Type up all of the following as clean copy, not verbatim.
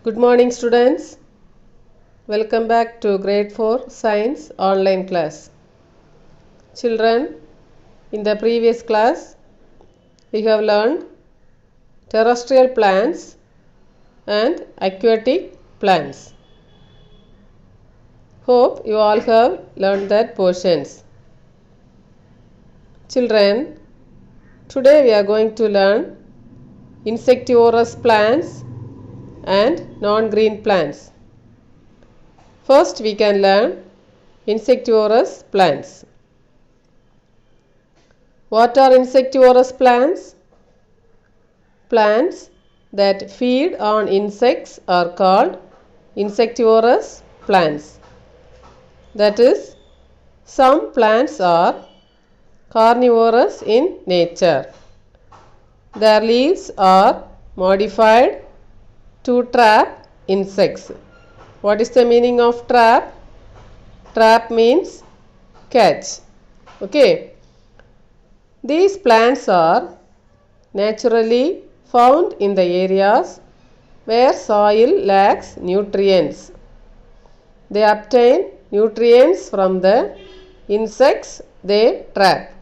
Good morning, students. Welcome back to grade 4 science online class. Children, in the previous class we have learned terrestrial plants and aquatic plants. Hope you all have learned that portions. Children, today we are going to learn insectivorous plants and non-green plants. First we can learn insectivorous plants. What are insectivorous plants? Plants that feed on insects are called insectivorous plants. That is, some plants are carnivorous in nature. Their leaves are modified to trap insects. What is the meaning of trap? Trap means catch. Okay. These plants are naturally found in the areas where soil lacks nutrients. They obtain nutrients from the insects they trap.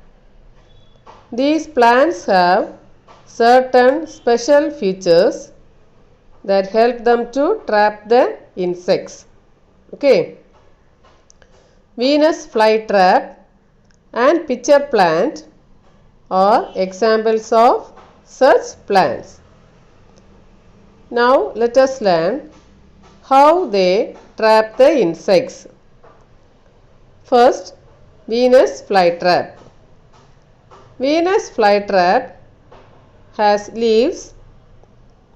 These plants have certain special features that help them to trap the insects. Okay. Venus flytrap and pitcher plant are examples of such plants. Now let us learn how they trap the insects. First, Venus flytrap. Venus flytrap has leaves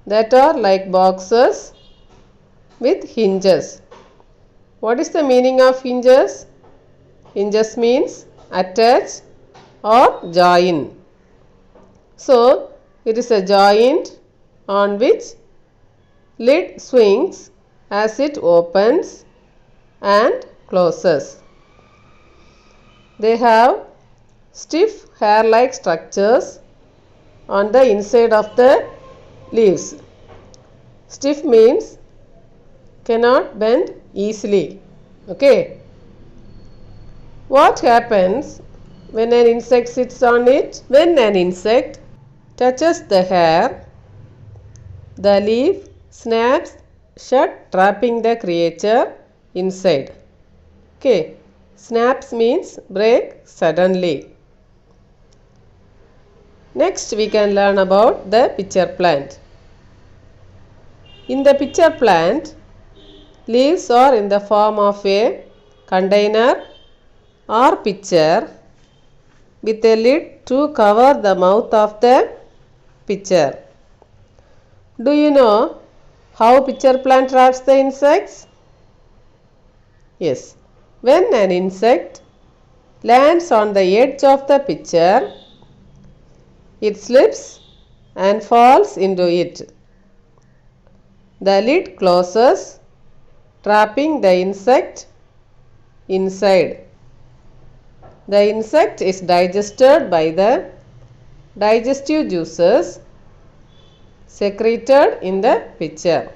that are like boxes with hinges. What is the meaning of hinges? Hinges means attach or join. So, it is a joint on which lid swings as it opens and closes. They have stiff hair-like structures on the inside of the leaves. Stiff means cannot bend easily. Okay. What happens when an insect sits on it? When an insect touches the hair, the leaf snaps shut, trapping the creature inside. Okay. Snaps means break suddenly. Next we can learn about the pitcher plant. In the pitcher plant, leaves are in the form of a container or pitcher with a lid to cover the mouth of the pitcher. Do you know how pitcher plant traps the insects? Yes. When an insect lands on the edge of the pitcher, it slips and falls into it. The lid closes, trapping the insect inside. The insect is digested by the digestive juices secreted in the pitcher.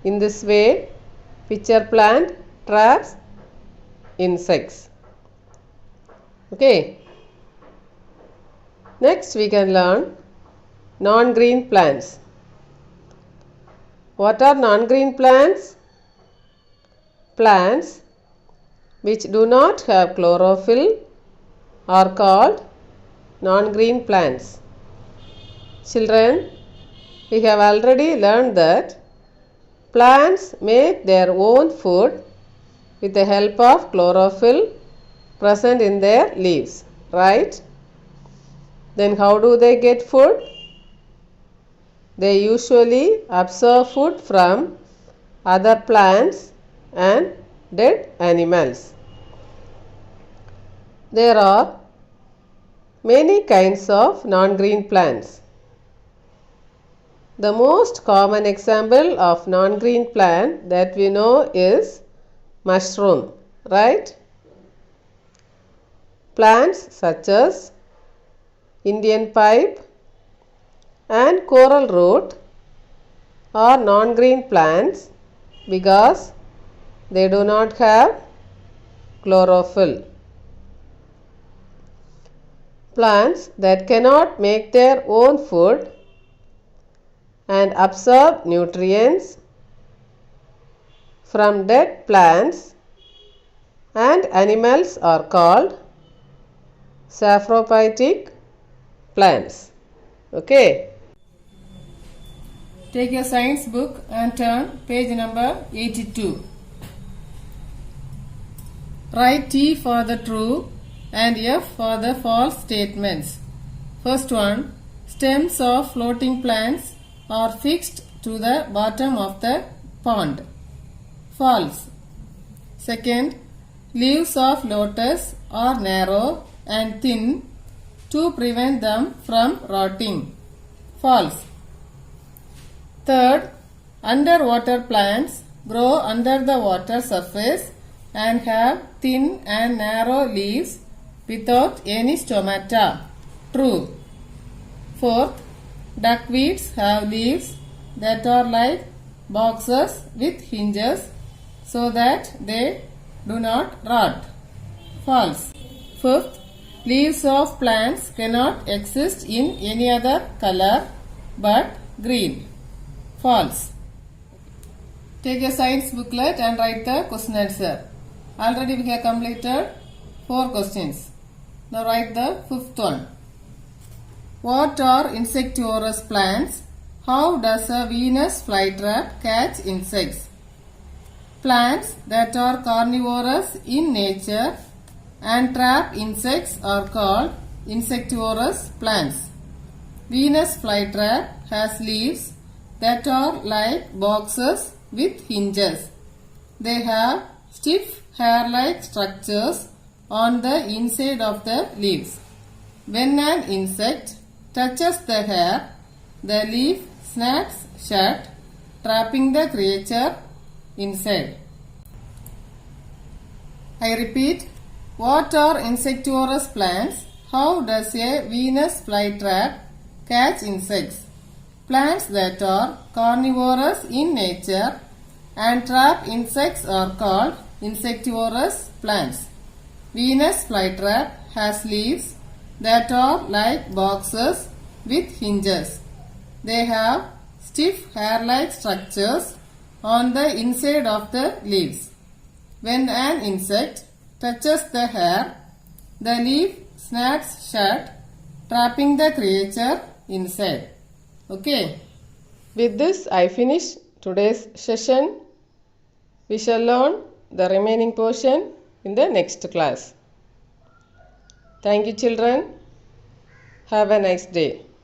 In this way, pitcher plant traps insects. Okay. Next we can learn non-green plants. What are non-green plants? Plants which do not have chlorophyll are called non-green plants. Children, we have already learned that plants make their own food with the help of chlorophyll present in their leaves, right? Then how do they get food? They usually absorb food from other plants and dead animals. There are many kinds of non-green plants. The most common example of non-green plant that we know is mushroom, right? Plants such as Indian pipe and coral root are non-green plants because they do not have chlorophyll. Plants that cannot make their own food and absorb nutrients from dead plants and animals are called saprophytic plants. Okay. Take your science book and turn page number 82. Write T for the true and F for the false statements. First one, stems of floating plants are fixed to the bottom of the pond. False. Second, leaves of lotus are narrow and thin to prevent them from rotting. False. Third, underwater plants grow under the water surface and have thin and narrow leaves without any stomata. True. Fourth, duckweeds have leaves that are like boxes with hinges so that they do not rot. False. Fifth, leaves of plants cannot exist in any other color but green. False. Take a science booklet and write the question answer. Already we have completed 4 questions. Now write the 5th one. What are insectivorous plants? How does a Venus flytrap catch insects? Plants that are carnivorous in nature and trap insects are called insectivorous plants. Venus flytrap has leaves that are like boxes with hinges. They have stiff hair-like structures on the inside of the leaves. When an insect touches the hair, the leaf snaps shut, trapping the creature inside. I repeat, what are insectivorous plants? How does a Venus flytrap catch insects? Plants that are carnivorous in nature and trap insects are called insectivorous plants. Venus flytrap has leaves that are like boxes with hinges. They have stiff hair-like structures on the inside of the leaves. When an insect touches the hair, the leaf snaps shut, trapping the creature inside. Okay. With this, I finish today's session. We shall learn the remaining portion in the next class. Thank you, children. Have a nice day.